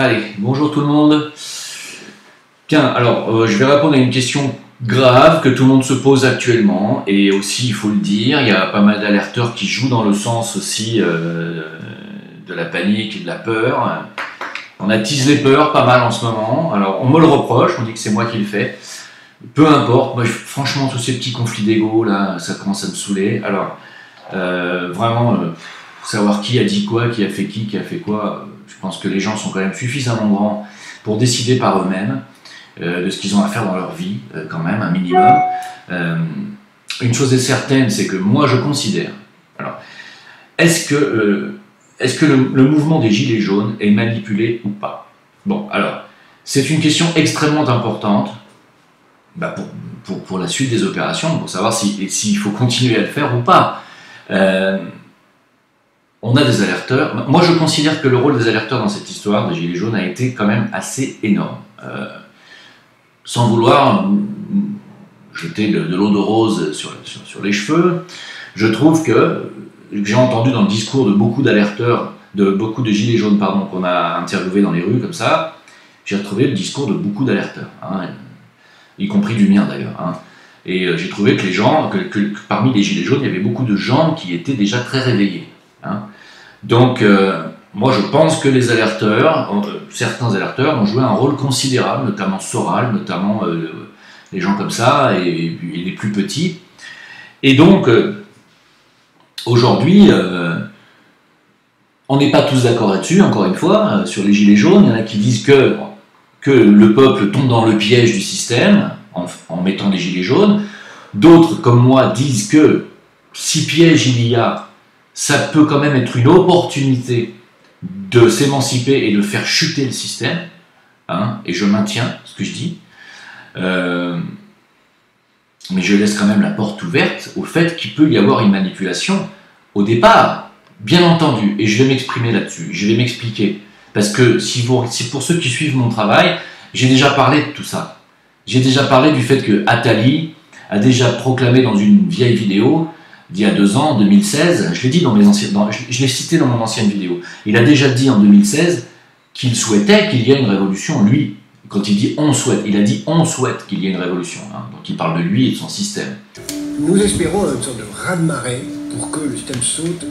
Allez, bonjour tout le monde. Tiens, alors je vais répondre à une question grave que tout le monde se pose actuellement, et aussi il faut le dire, il y a pas mal d'alerteurs qui jouent dans le sens aussi de la panique et de la peur. On attise les peurs pas mal en ce moment, alors on me le reproche, on dit que c'est moi qui le fais. Peu importe, moi franchement tous ces petits conflits d'ego là, ça commence à me saouler. Alors vraiment, savoir qui a dit quoi, qui a fait quoi, je pense que les gens sont quand même suffisamment grands pour décider par eux-mêmes de ce qu'ils ont à faire dans leur vie, quand même, un minimum. Une chose est certaine, c'est que moi je considère, alors, est-ce que le mouvement des Gilets jaunes est manipulé ou pas? Bon, alors, c'est une question extrêmement importante pour la suite des opérations, pour savoir s'il faut continuer à le faire ou pas. On a des alerteurs. Moi, je considère que le rôle des alerteurs dans cette histoire des Gilets jaunes a été quand même assez énorme. Sans vouloir jeter de l'eau de rose sur les cheveux, je trouve que j'ai entendu dans le discours de beaucoup d'alerteurs, de beaucoup de Gilets jaunes, pardon, qu'on a interviewés dans les rues comme ça, j'ai retrouvé le discours de beaucoup d'alerteurs, hein, y compris du mien d'ailleurs. Hein. Et j'ai trouvé que les gens, que parmi les Gilets jaunes, il y avait beaucoup de gens qui étaient déjà très réveillés. Hein. Donc, moi je pense que les alerteurs, certains alerteurs ont joué un rôle considérable, notamment Soral, notamment les gens comme ça, et les plus petits. Et donc, aujourd'hui, on n'est pas tous d'accord là-dessus, encore une fois, sur les Gilets jaunes. Il y en a qui disent que le peuple tombe dans le piège du système en mettant des Gilets jaunes. D'autres, comme moi, disent que si piège il y a, ça peut quand même être une opportunité de s'émanciper et de faire chuter le système, hein, et je maintiens ce que je dis, mais je laisse quand même la porte ouverte au fait qu'il peut y avoir une manipulation au départ, bien entendu, et je vais m'exprimer là-dessus, je vais m'expliquer, parce que si pour ceux qui suivent mon travail, j'ai déjà parlé de tout ça, j'ai déjà parlé du fait que Attali a déjà proclamé dans une vieille vidéo d'il y a 2 ans, en 2016, je l'ai dit je l'ai cité dans mon ancienne vidéo, il a déjà dit en 2016 qu'il souhaitait qu'il y ait une révolution, lui. Quand il dit on souhaite, il a dit on souhaite qu'il y ait une révolution. Hein. Donc il parle de lui et de son système. Nous espérons une sorte de raz-de-marée pour que le système saute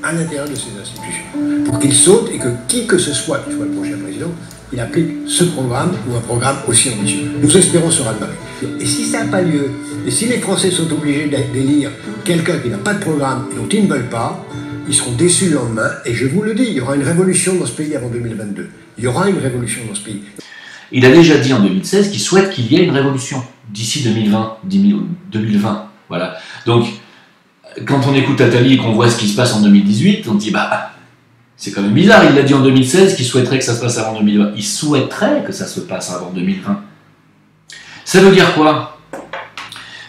à l'intérieur de ces institutions. Pour qu'il saute et que qui que ce soit, qu'il soit le prochain président, il applique ce programme ou un programme aussi ambitieux. Nous espérons ce raz-de-marée. Et si ça n'a pas lieu, et si les Français sont obligés d'élire quelqu'un qui n'a pas de programme et dont ils ne veulent pas, ils seront déçus le lendemain. Et je vous le dis, il y aura une révolution dans ce pays avant 2022. Il y aura une révolution dans ce pays. Il a déjà dit en 2016 qu'il souhaite qu'il y ait une révolution d'ici 2020. Voilà. Donc, quand on écoute Attali et qu'on voit ce qui se passe en 2018, on dit c'est quand même bizarre. Il l'a dit en 2016 qu'il souhaiterait que ça se passe avant 2020. Il souhaiterait que ça se passe avant 2020. Ça veut dire quoi?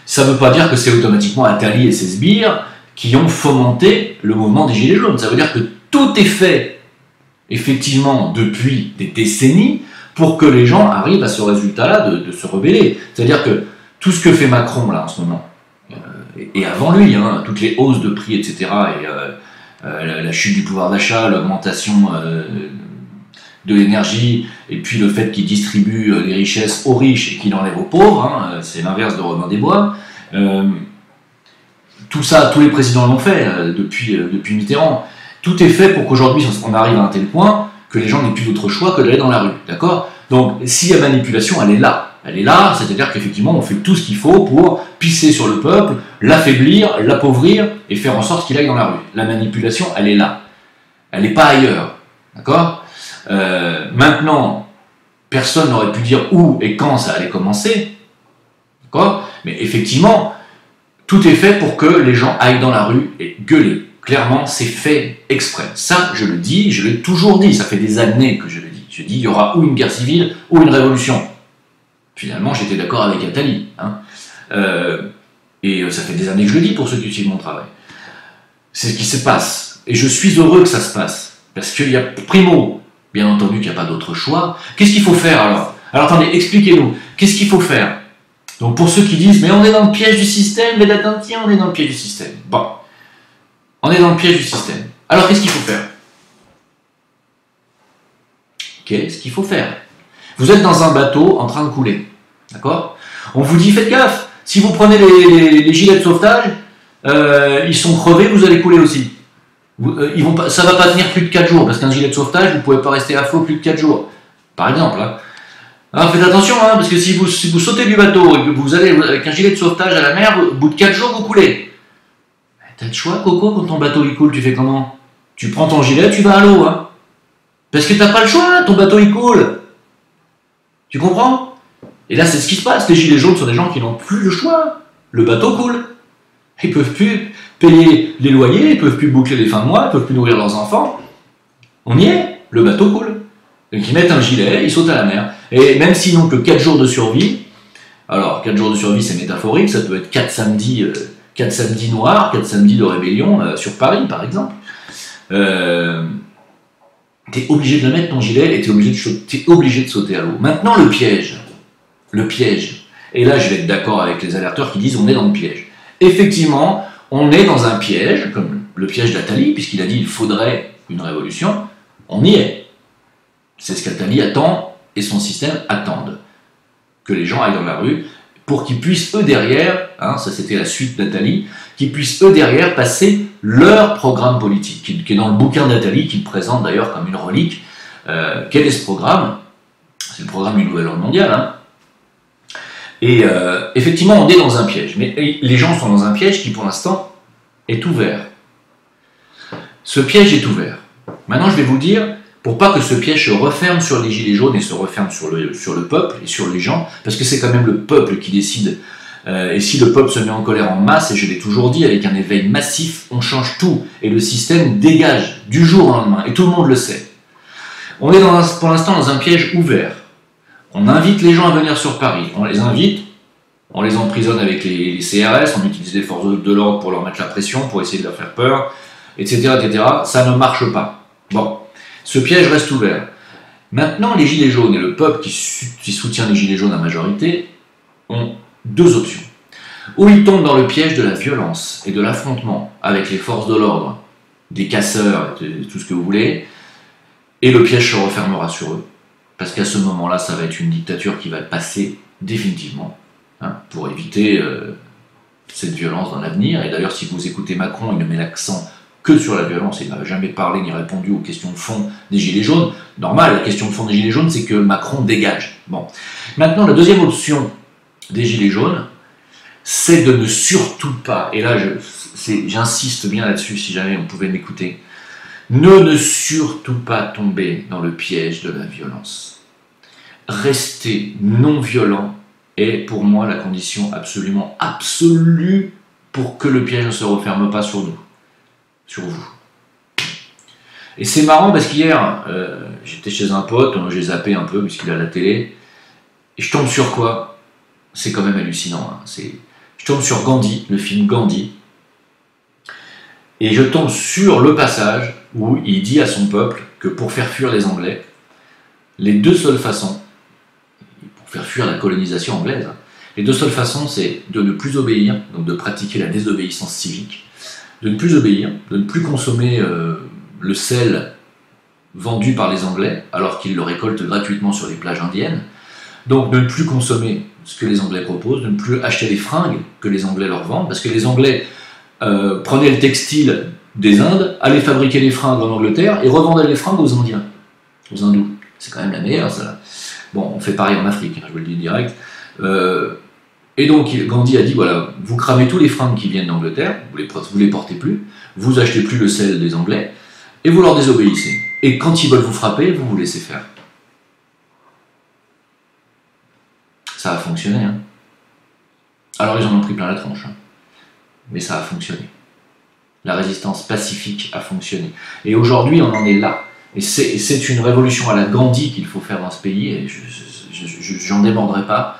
Ça ne veut pas dire que c'est automatiquement Attali et ses sbires qui ont fomenté le mouvement des Gilets jaunes. Ça veut dire que tout est fait, effectivement, depuis des décennies, pour que les gens arrivent à ce résultat-là de se rebeller. C'est-à-dire que tout ce que fait Macron, là, en ce moment, et avant lui, hein, toutes les hausses de prix, etc., et la chute du pouvoir d'achat, l'augmentation de l'énergie, et puis le fait qu'il distribue les richesses aux riches et qu'il enlève aux pauvres, hein, c'est l'inverse de Robin des Bois. Tout ça, tous les présidents l'ont fait depuis Mitterrand. Tout est fait pour qu'aujourd'hui on arrive à un tel point que les gens n'aient plus d'autre choix que d'aller dans la rue, d'accord? Donc s'il y a manipulation, elle est là. Elle est là, c'est-à-dire qu'effectivement on fait tout ce qu'il faut pour pisser sur le peuple, l'affaiblir, l'appauvrir et faire en sorte qu'il aille dans la rue. La manipulation, elle est là. Elle n'est pas ailleurs, d'accord? Maintenant, personne n'aurait pu dire où et quand ça allait commencer, d'accord? Mais effectivement, tout est fait pour que les gens aillent dans la rue et gueuler. Clairement, c'est fait exprès. Ça, je le dis, je l'ai toujours dit, ça fait des années que je le dis. Je dis, il y aura ou une guerre civile ou une révolution. Finalement, j'étais d'accord avec Attali. Hein. Et ça fait des années que je le dis pour ceux qui suivent mon travail. C'est ce qui se passe. Et je suis heureux que ça se passe. Parce qu'il y a, primo, bien entendu qu'il n'y a pas d'autre choix. Qu'est-ce qu'il faut faire alors? Alors attendez, expliquez-nous. Qu'est-ce qu'il faut faire? Donc pour ceux qui disent, mais on est dans le piège du système, mais tiens, on est dans le piège du système. Bon. On est dans le piège du système. Alors qu'est-ce qu'il faut faire? qu'est-ce qu'il faut faire? Vous êtes dans un bateau en train de couler, d'accord? On vous dit, faites gaffe, si vous prenez les gilets de sauvetage, ils sont crevés, vous allez couler aussi. Ça ne va pas tenir plus de 4 jours, parce qu'un gilet de sauvetage, vous ne pouvez pas rester à flot plus de 4 jours, par exemple. Hein. Alors faites attention, hein, parce que si vous sautez du bateau et que vous allez avec un gilet de sauvetage à la mer, au bout de 4 jours, vous coulez. T'as le choix, Coco, quand ton bateau il coule, tu fais comment? Tu prends ton gilet, tu vas à l'eau. Hein. Parce que t'as pas le choix, ton bateau il coule. Tu comprends? Et là, c'est ce qui se passe. Les gilets jaunes sont des gens qui n'ont plus le choix. Le bateau coule. Ils ne peuvent plus payer les loyers, ils ne peuvent plus boucler les fins de mois, ils ne peuvent plus nourrir leurs enfants. On y est, le bateau coule. Donc ils mettent un gilet, ils sautent à la mer. Et même s'ils n'ont que 4 jours de survie, alors 4 jours de survie c'est métaphorique, ça peut être 4 samedis noirs, 4 samedis de rébellion sur Paris par exemple. Tu es obligé de le mettre ton gilet et tu es obligé de sauter à l'eau. Maintenant le piège, et là je vais être d'accord avec les alerteurs qui disent on est dans le piège. Effectivement, on est dans un piège, comme le piège d'Attali, puisqu'il a dit il faudrait une révolution, on y est. C'est ce qu'Attali attend et son système attendent. Que les gens aillent dans la rue pour qu'ils puissent eux derrière, hein, ça c'était la suite d'Attali, qu'ils puissent eux derrière passer leur programme politique, qui est dans le bouquin d'Attali, qu'il présente d'ailleurs comme une relique. Quel est ce programme? C'est le programme du Nouvel Ordre Mondial. Hein. Et effectivement, on est dans un piège. Mais les gens sont dans un piège qui, pour l'instant, est ouvert. Ce piège est ouvert. Maintenant, je vais vous dire, pour pas que ce piège se referme sur les gilets jaunes et se referme sur le peuple et sur les gens, parce que c'est quand même le peuple qui décide. Et si le peuple se met en colère en masse, et je l'ai toujours dit, avec un éveil massif, on change tout. Et le système dégage du jour au lendemain. Et tout le monde le sait. On est pour l'instant dans un piège ouvert. On invite les gens à venir sur Paris. On les invite, on les emprisonne avec les CRS, on utilise les forces de l'ordre pour leur mettre la pression, pour essayer de leur faire peur, etc., etc. Ça ne marche pas. Bon, ce piège reste ouvert. Maintenant, les gilets jaunes et le peuple qui soutient les gilets jaunes à majorité ont 2 options. Ou ils tombent dans le piège de la violence et de l'affrontement avec les forces de l'ordre, des casseurs, tout ce que vous voulez, et le piège se refermera sur eux. Parce qu'à ce moment-là, ça va être une dictature qui va passer définitivement, hein, pour éviter cette violence dans l'avenir. Et d'ailleurs, si vous écoutez Macron, il ne met l'accent que sur la violence, il n'a jamais parlé ni répondu aux questions de fond des Gilets jaunes. Normal, la question de fond des Gilets jaunes, c'est que Macron dégage. Bon. Maintenant, la deuxième option des Gilets jaunes, c'est de ne surtout pas, et là j'insiste bien là-dessus si jamais on pouvait m'écouter, ne surtout pas tomber dans le piège de la violence. Rester non violent est pour moi la condition absolument absolue pour que le piège ne se referme pas sur nous, sur vous. Et c'est marrant parce qu'hier, j'étais chez un pote, j'ai zappé un peu puisqu'il a la télé, et je tombe sur quoi? C'est quand même hallucinant. Hein. Je tombe sur Gandhi, le film Gandhi, et je tombe sur le passage où il dit à son peuple que pour faire fuir les Anglais, les 2 seules façons, pour faire fuir la colonisation anglaise, les 2 seules façons, c'est de ne plus obéir, donc de pratiquer la désobéissance civique, de ne plus obéir, de ne plus consommer le sel vendu par les Anglais, alors qu'ils le récoltent gratuitement sur les plages indiennes, donc de ne plus consommer ce que les Anglais proposent, de ne plus acheter les fringues que les Anglais leur vendent, parce que les Anglais prenaient le textile des Indes, allaient fabriquer les fringues en Angleterre et revendaient les fringues aux Indiens, aux Hindous. C'est quand même la meilleure, ça. Bon, on fait pareil en Afrique, hein, je vous le dis direct. Et donc, Gandhi a dit, voilà, vous cramez tous les fringues qui viennent d'Angleterre, vous les portez plus, vous achetez plus le sel des Anglais, et vous leur désobéissez. Et quand ils veulent vous frapper, vous vous laissez faire. Ça a fonctionné, hein. Alors ils en ont pris plein la tronche, hein. Mais ça a fonctionné. La résistance pacifique a fonctionné. Et aujourd'hui, on en est là. Et c'est une révolution à la Gandhi qu'il faut faire dans ce pays, et j'en démordrai pas.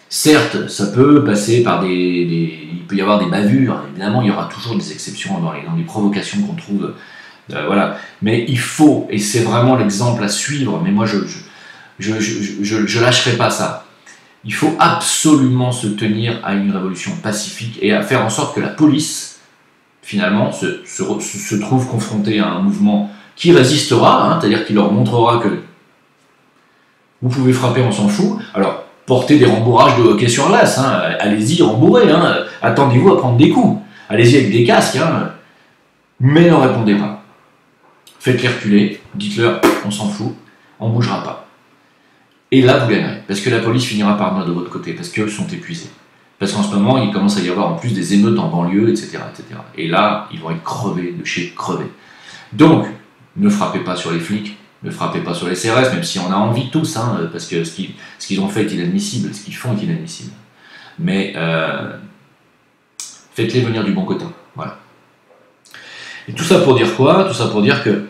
Certes, ça peut passer par il peut y avoir des bavures, évidemment, il y aura toujours des exceptions dans les provocations qu'on trouve, voilà. Mais il faut, et c'est vraiment l'exemple à suivre, mais moi je lâcherai pas ça. Il faut absolument se tenir à une révolution pacifique et à faire en sorte que la police, finalement, se trouve confrontée à un mouvement qui résistera, hein, c'est-à-dire qui leur montrera que Vous pouvez frapper, on s'en fout. Alors, portez des rembourrages de hockey sur glace, hein. Allez-y, rembourrez, hein. Attendez-vous à prendre des coups. Allez-y avec des casques, hein. Mais ne répondez pas. Faites-les reculer, dites-leur, on s'en fout, on ne bougera pas. Et là, vous gagnerez, parce que la police finira par venir de votre côté, parce qu'eux sont épuisés. Parce qu'en ce moment, il commence à y avoir en plus des émeutes en banlieue, etc., etc. Et là, ils vont être crevés de chez crevés. Donc, ne frappez pas sur les flics, ne frappez pas sur les CRS, même si on a envie tous, hein, parce que ce qu'ils ont fait est inadmissible, ce qu'ils font est inadmissible. Mais faites-les venir du bon côté. Voilà. Et tout ça pour dire quoi? Tout ça pour dire que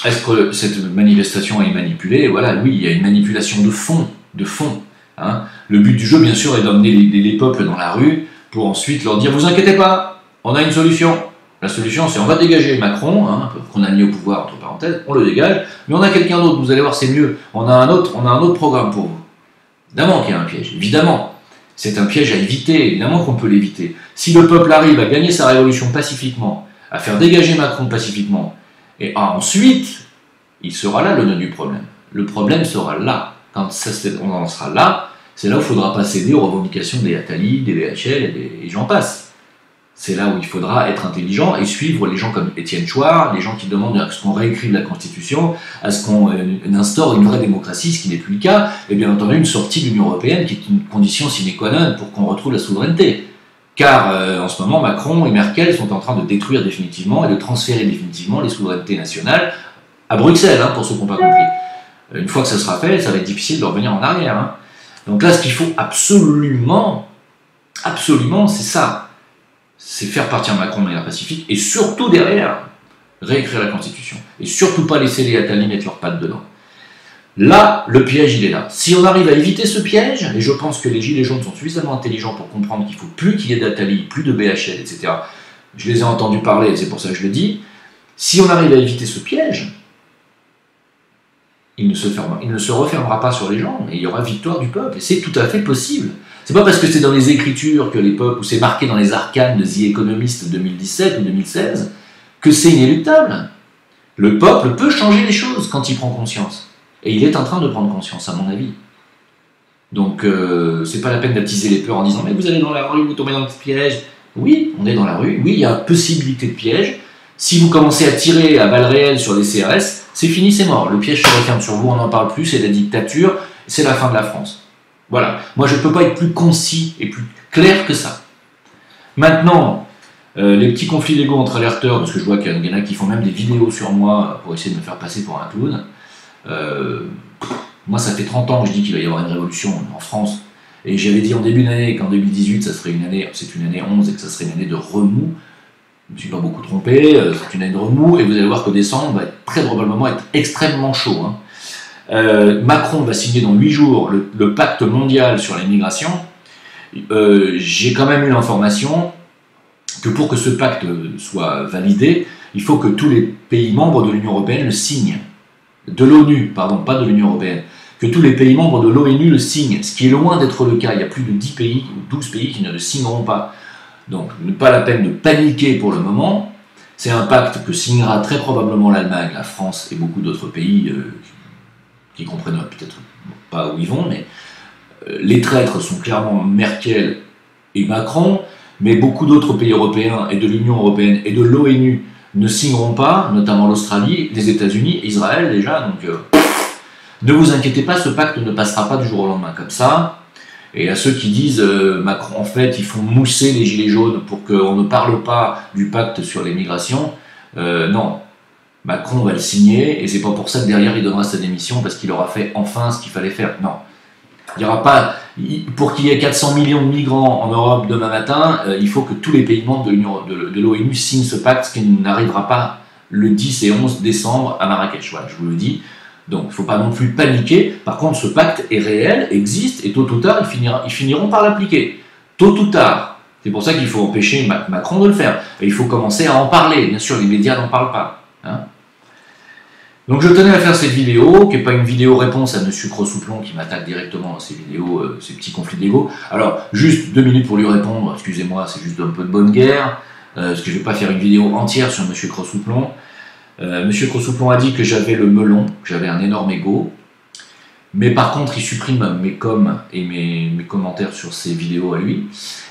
est-ce que cette manifestation est manipulée? Voilà, oui, il y a une manipulation de fond, hein. Le but du jeu, bien sûr, est d'emmener les peuples dans la rue pour ensuite leur dire « Vous inquiétez pas, on a une solution ». La solution, c'est on va dégager Macron, hein, qu'on a mis au pouvoir, entre parenthèses, on le dégage, mais on a quelqu'un d'autre, vous allez voir, c'est mieux. On a un autre programme pour vous. Évidemment qu'il y a un piège, évidemment. C'est un piège à éviter, évidemment qu'on peut l'éviter. Si le peuple arrive à gagner sa révolution pacifiquement, à faire dégager Macron pacifiquement, et ensuite, il sera là le nœud du problème. Le problème sera là. Quand on en sera là, c'est là où il ne faudra pas céder aux revendications des Attali, des VHL et j'en passe. C'est là où il faudra être intelligent et suivre les gens comme Étienne Chouard, les gens qui demandent à ce qu'on réécrive la Constitution, à ce qu'on instaure une vraie démocratie, ce qui n'est plus le cas, et bien entendu une sortie de l'Union européenne qui est une condition sine qua non pour qu'on retrouve la souveraineté. Car en ce moment, Macron et Merkel sont en train de détruire définitivement et de transférer définitivement les souverainetés nationales à Bruxelles, hein, pour ceux qui n'ont pas compris. Une fois que ça sera fait, ça va être difficile de revenir en arrière. Hein. Donc là, ce qu'il faut absolument, c'est ça. C'est faire partir Macron de manière pacifique et surtout derrière, réécrire la Constitution. Et surtout pas laisser les Attali mettre leurs pattes dedans. Là, le piège, il est là. Si on arrive à éviter ce piège, et je pense que les Gilets jaunes sont suffisamment intelligents pour comprendre qu'il ne faut plus qu'il y ait d'Attali, plus de BHL, etc. Je les ai entendus parler, c'est pour ça que je le dis. Si on arrive à éviter ce piège, il ne se refermera pas sur les gens, et il y aura victoire du peuple. Et c'est tout à fait possible. C'est pas parce que c'est dans les écritures que les peuples, ou c'est marqué dans les arcanes de The Economist 2017 ou 2016, que c'est inéluctable. Le peuple peut changer les choses quand il prend conscience. Et il est en train de prendre conscience, à mon avis. Donc, c'est pas la peine d'attiser les peurs en disant « Mais vous allez dans la rue, vous tombez dans le piège ». Oui, on est dans la rue. Oui, il y a possibilité de piège. Si vous commencez à tirer à balles réelles sur les CRS, c'est fini, c'est mort. Le piège se referme sur vous, on n'en parle plus, c'est la dictature, c'est la fin de la France. Voilà. Moi, je ne peux pas être plus concis et plus clair que ça. Maintenant, les petits conflits légaux entre alerteurs, parce que je vois qu'il y en a qui font même des vidéos sur moi pour essayer de me faire passer pour un clown. Moi, ça fait 30 ans que je dis qu'il va y avoir une révolution en France. Et j'avais dit en début d'année qu'en 2018, ça serait une année, c'est une année 11 et que ça serait une année de remous. Je ne me suis pas beaucoup trompé, c'est une année de remous, et vous allez voir que décembre va très probablement être extrêmement chaud. Hein. Macron va signer dans 8 jours le pacte mondial sur l'immigration. J'ai quand même eu l'information que pour que ce pacte soit validé, il faut que tous les pays membres de l'Union européenne le signent. De l'ONU, pardon, pas de l'Union européenne. Que tous les pays membres de l'ONU le signent, ce qui est loin d'être le cas. Il y a plus de 10 pays ou 12 pays qui ne le signeront pas. Donc, pas la peine de paniquer pour le moment. C'est un pacte que signera très probablement l'Allemagne, la France et beaucoup d'autres pays qui comprennent peut-être pas où ils vont, mais les traîtres sont clairement Merkel et Macron, mais beaucoup d'autres pays européens et de l'Union européenne et de l'ONU ne signeront pas, notamment l'Australie, les États-Unis, Israël déjà, donc ne vous inquiétez pas, ce pacte ne passera pas du jour au lendemain comme ça. Et à ceux qui disent Macron, en fait, ils font mousser les gilets jaunes pour qu'on ne parle pas du pacte sur les migrations, non. Macron va le signer, et c'est pas pour ça que derrière il donnera sa démission parce qu'il aura fait enfin ce qu'il fallait faire. Non. Il y aura pas. Pour qu'il y ait 400 millions de migrants en Europe demain matin, il faut que tous les pays membres de l'ONU signent ce pacte, ce qui n'arrivera pas le 10 et 11 décembre à Marrakech. Voilà, je vous le dis. Donc il ne faut pas non plus paniquer. Par contre, ce pacte est réel, existe, et tôt ou tard, ils finiront par l'appliquer. Tôt ou tard. C'est pour ça qu'il faut empêcher Macron de le faire. Et il faut commencer à en parler. Bien sûr, les médias n'en parlent pas. Hein. Donc je tenais à faire cette vidéo, qui n'est pas une vidéo réponse à M. Crossouplon qui m'attaque directement dans ces vidéos, ces petits conflits d'ego. Alors, juste 2 minutes pour lui répondre, excusez-moi, c'est juste un peu de bonne guerre, parce que je ne vais pas faire une vidéo entière sur M. Crossouplon. Monsieur Crossouplon a dit que j'avais le melon, que j'avais un énorme ego. Mais par contre, il supprime mes coms et mes commentaires sur ses vidéos à lui.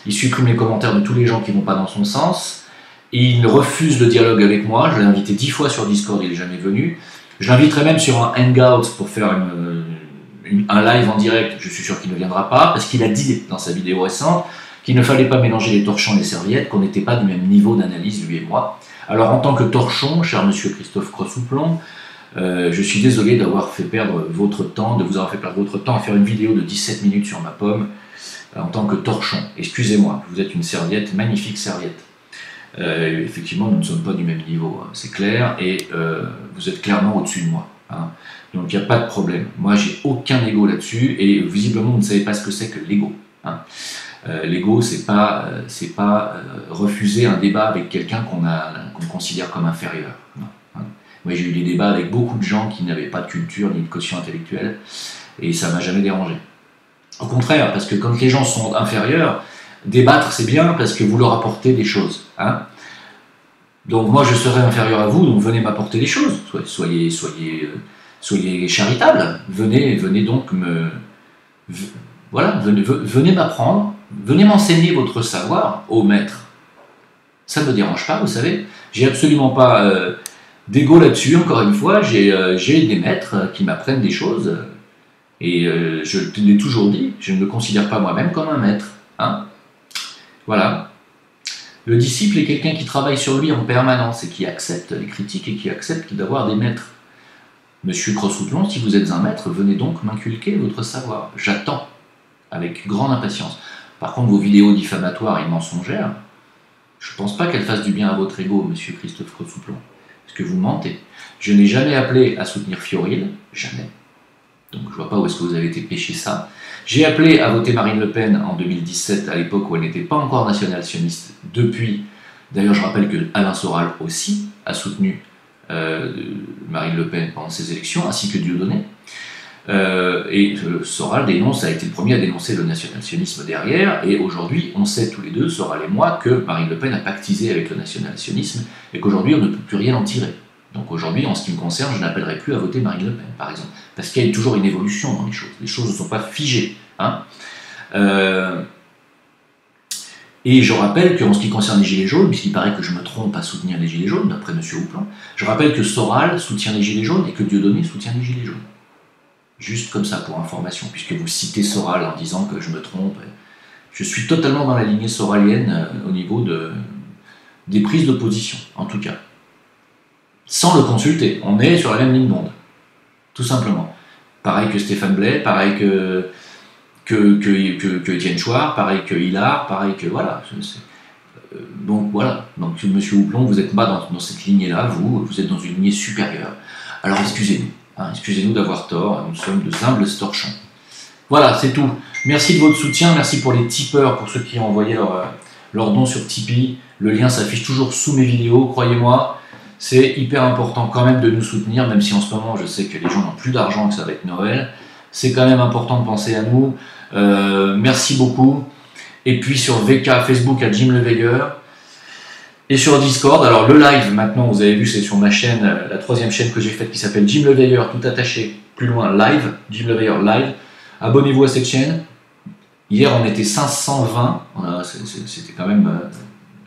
Il supprime les commentaires de tous les gens qui ne vont pas dans son sens. Il refuse le dialogue avec moi. Je l'ai invité 10 fois sur Discord, il n'est jamais venu. Je l'inviterai même sur un hangout pour faire un live en direct. Je suis sûr qu'il ne viendra pas, parce qu'il a dit dans sa vidéo récente qu'il ne fallait pas mélanger les torchons et les serviettes, qu'on n'était pas du même niveau d'analyse, lui et moi. Alors en tant que torchon, cher monsieur Christophe Crossouplon, je suis désolé d'avoir fait perdre votre temps, de vous avoir fait perdre votre temps à faire une vidéo de 17 minutes sur ma pomme en tant que torchon. Excusez-moi, vous êtes une serviette, magnifique serviette. Effectivement, nous ne sommes pas du même niveau, hein, c'est clair, et vous êtes clairement au-dessus de moi. Hein. Donc il n'y a pas de problème. Moi, j'ai aucun ego là-dessus, et visiblement, vous ne savez pas ce que c'est que l'ego. Hein. L'ego, c'est pas refuser un débat avec quelqu'un qu'on considère comme inférieur. Non. Moi, j'ai eu des débats avec beaucoup de gens qui n'avaient pas de culture ni de quotient intellectuel, et ça m'a jamais dérangé. Au contraire, parce que quand les gens sont inférieurs, débattre c'est bien parce que vous leur apportez des choses. Hein. Donc moi, je serai inférieur à vous, donc venez m'apporter des choses. Soyez charitable. Venez donc venez m'apprendre, venez m'enseigner votre savoir au maître. Ça ne me dérange pas, vous savez. J'ai absolument pas d'ego là-dessus, encore une fois, j'ai des maîtres qui m'apprennent des choses, et je l'ai toujours dit, je ne me considère pas moi-même comme un maître. Hein. Voilà. Le disciple est quelqu'un qui travaille sur lui en permanence, et qui accepte les critiques, et qui accepte d'avoir des maîtres. Monsieur Crossouplon, si vous êtes un maître, venez donc m'inculquer votre savoir. J'attends, avec grande impatience. Par contre, vos vidéos diffamatoires et mensongères, je ne pense pas qu'elles fassent du bien à votre ego, monsieur Christophe Crossouplon. Parce que vous mentez. Je n'ai jamais appelé à soutenir Fioril, jamais. Donc je ne vois pas où est-ce que vous avez été pêcher ça. J'ai appelé à voter Marine Le Pen en 2017, à l'époque où elle n'était pas encore nationale-sioniste. Depuis, d'ailleurs je rappelle que Alain Soral aussi a soutenu Marine Le Pen pendant ces élections, ainsi que Dieudonné. Soral dénonce, a été le premier à dénoncer le national-sionisme derrière, et aujourd'hui on sait tous les deux, Soral et moi, que Marine Le Pen a pactisé avec le national-sionisme, et qu'aujourd'hui on ne peut plus rien en tirer. Donc aujourd'hui, en ce qui me concerne, je n'appellerai plus à voter Marine Le Pen, par exemple, parce qu'il y a toujours une évolution dans les choses ne sont pas figées. Hein. Et je rappelle qu'en ce qui concerne les Gilets jaunes, puisqu'il paraît que je me trompe à soutenir les Gilets jaunes, d'après M. Houplan, je rappelle que Soral soutient les Gilets jaunes et que Dieudonné soutient les Gilets jaunes. Juste comme ça, pour information, puisque vous citez Soral en disant que je me trompe. Je suis totalement dans la lignée soralienne au niveau des prises de position, en tout cas. Sans le consulter, on est sur la même ligne d'onde, tout simplement. Pareil que Stéphane Blais, pareil que Étienne Chouard, pareil que Hilar, pareil que... Voilà. Donc voilà, donc M. Houplan, vous n'êtes pas dans cette lignée-là, vous êtes dans une lignée supérieure. Alors excusez-nous. Excusez-nous d'avoir tort, nous sommes de humbles torchons. Voilà, c'est tout. Merci de votre soutien, merci pour les tipeurs, pour ceux qui ont envoyé leur don sur Tipeee. Le lien s'affiche toujours sous mes vidéos, croyez-moi. C'est hyper important quand même de nous soutenir, même si en ce moment je sais que les gens n'ont plus d'argent, que ça va être Noël. C'est quand même important de penser à nous. Merci beaucoup. Et puis sur VK, Facebook à Jim Le Veilleur. Et sur Discord, alors le live maintenant, vous avez vu, c'est sur ma chaîne, la 3e chaîne que j'ai faite qui s'appelle Jim Le Veilleur, tout attaché, plus loin, live, Jim Le Veilleur live. Abonnez-vous à cette chaîne. Hier, on était 520, c'était quand même,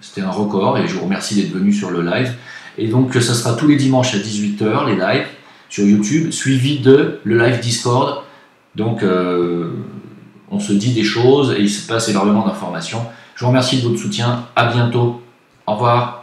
c'était un record, et je vous remercie d'être venus sur le live. Et donc, ça sera tous les dimanches à 18 h, les lives sur YouTube, suivi de le live Discord. Donc, on se dit des choses et il se passe énormément d'informations. Je vous remercie de votre soutien. À bientôt. Au revoir.